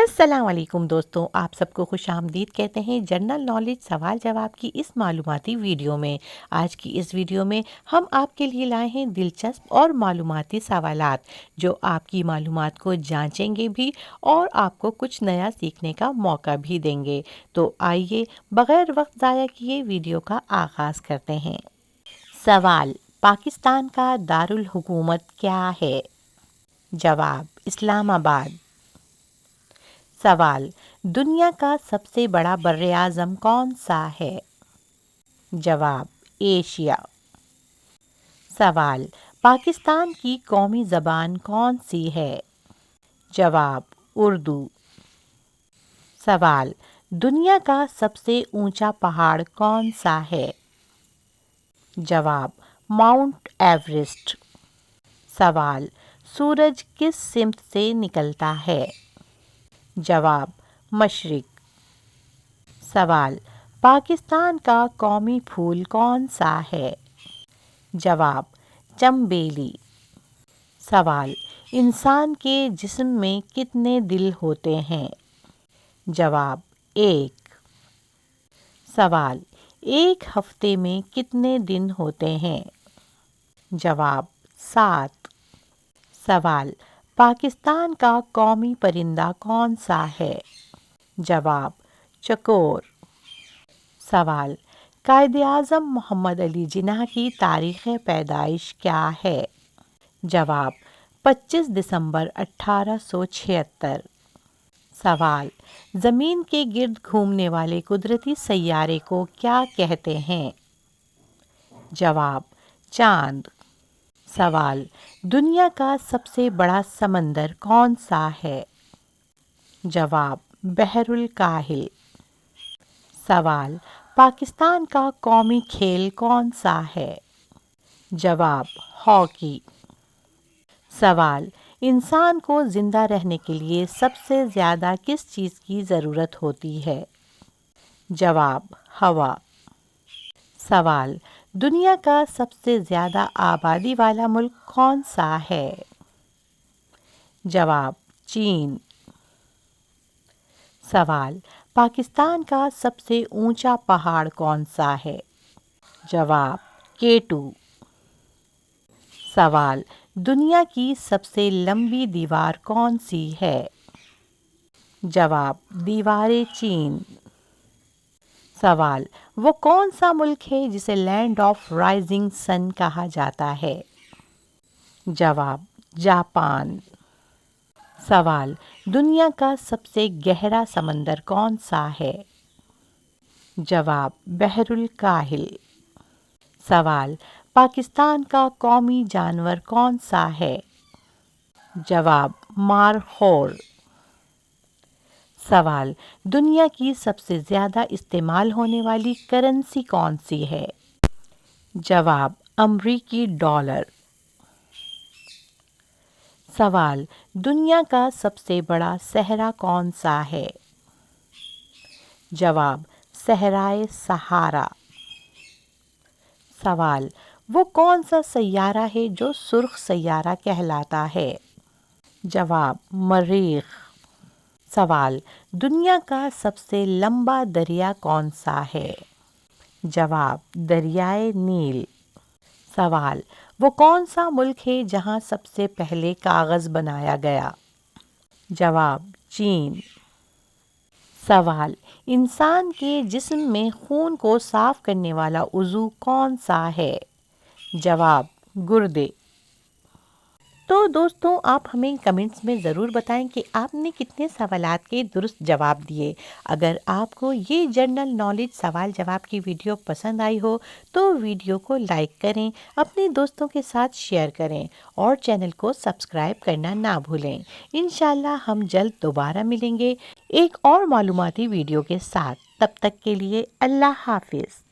السلام علیکم دوستوں، آپ سب کو خوش آمدید کہتے ہیں جنرل نالج سوال جواب کی اس معلوماتی ویڈیو میں۔ آج کی اس ویڈیو میں ہم آپ کے لیے لائے ہیں دلچسپ اور معلوماتی سوالات جو آپ کی معلومات کو جانچیں گے بھی اور آپ کو کچھ نیا سیکھنے کا موقع بھی دیں گے۔ تو آئیے بغیر وقت ضائع کیے ویڈیو کا آغاز کرتے ہیں۔ سوال: پاکستان کا دارالحکومت کیا ہے؟ جواب: اسلام آباد۔ سوال: دنیا کا سب سے بڑا براعظم کون سا ہے؟ جواب: ایشیا۔ سوال: پاکستان کی قومی زبان کون سی ہے؟ جواب: اردو۔ سوال: دنیا کا سب سے اونچا پہاڑ کون سا ہے؟ جواب: ماؤنٹ ایورسٹ۔ سوال: سورج کس سمت سے نکلتا ہے؟ جواب: مشرق۔ سوال: پاکستان کا قومی پھول کون سا ہے؟ جواب: چنبیلی۔ سوال: انسان کے جسم میں کتنے دل ہوتے ہیں؟ جواب: ایک۔ سوال: ایک ہفتے میں کتنے دن ہوتے ہیں؟ جواب: 7۔ سوال: پاکستان کا قومی پرندہ کون سا ہے؟ جواب: چکور۔ سوال: قائد اعظم محمد علی جناح کی تاریخ پیدائش کیا ہے؟ جواب: 25 دسمبر 1876۔ سوال: زمین کے گرد گھومنے والے قدرتی سیارے کو کیا کہتے ہیں؟ جواب: چاند۔ سوال: دنیا کا سب سے بڑا سمندر کون سا ہے؟ جواب: بحر الکاہل۔ سوال: پاکستان کا قومی کھیل کون سا ہے؟ جواب: ہاکی۔ سوال: انسان کو زندہ رہنے کے لیے سب سے زیادہ کس چیز کی ضرورت ہوتی ہے؟ جواب: ہوا۔ سوال: دنیا کا سب سے زیادہ آبادی والا ملک کون سا ہے؟ جواب: چین۔ سوال: پاکستان کا سب سے اونچا پہاڑ کون سا ہے؟ جواب: K2۔ سوال: دنیا کی سب سے لمبی دیوار کون سی ہے؟ جواب: دیوار چین۔ سوال: وہ کون سا ملک ہے جسے لینڈ آف رائزنگ سن کہا جاتا ہے؟ جواب: جاپان۔ سوال: دنیا کا سب سے گہرا سمندر کون سا ہے؟ جواب: بحر الکاہل۔ سوال: پاکستان کا قومی جانور کون سا ہے؟ جواب: مارخور۔ سوال: دنیا کی سب سے زیادہ استعمال ہونے والی کرنسی کون سی ہے؟ جواب: امریکی ڈالر۔ سوال: دنیا کا سب سے بڑا صحرا کون سا ہے؟ جواب: صحرائے سہارا۔ سوال: وہ کون سا سیارہ ہے جو سرخ سیارہ کہلاتا ہے؟ جواب: مریخ۔ سوال: دنیا کا سب سے لمبا دریا کون سا ہے؟ جواب: دریائے نیل۔ سوال: وہ کون سا ملک ہے جہاں سب سے پہلے کاغذ بنایا گیا؟ جواب: چین۔ سوال: انسان کے جسم میں خون کو صاف کرنے والا عضو کون سا ہے؟ جواب: گردے۔ تو دوستوں، آپ ہمیں کمنٹس میں ضرور بتائیں کہ آپ نے کتنے سوالات کے درست جواب دیے۔ اگر آپ کو یہ جنرل نالج سوال جواب کی ویڈیو پسند آئی ہو تو ویڈیو کو لائک کریں، اپنے دوستوں کے ساتھ شیئر کریں اور چینل کو سبسکرائب کرنا نہ بھولیں۔ انشاءاللہ ہم جلد دوبارہ ملیں گے ایک اور معلوماتی ویڈیو کے ساتھ۔ تب تک کے لیے اللہ حافظ۔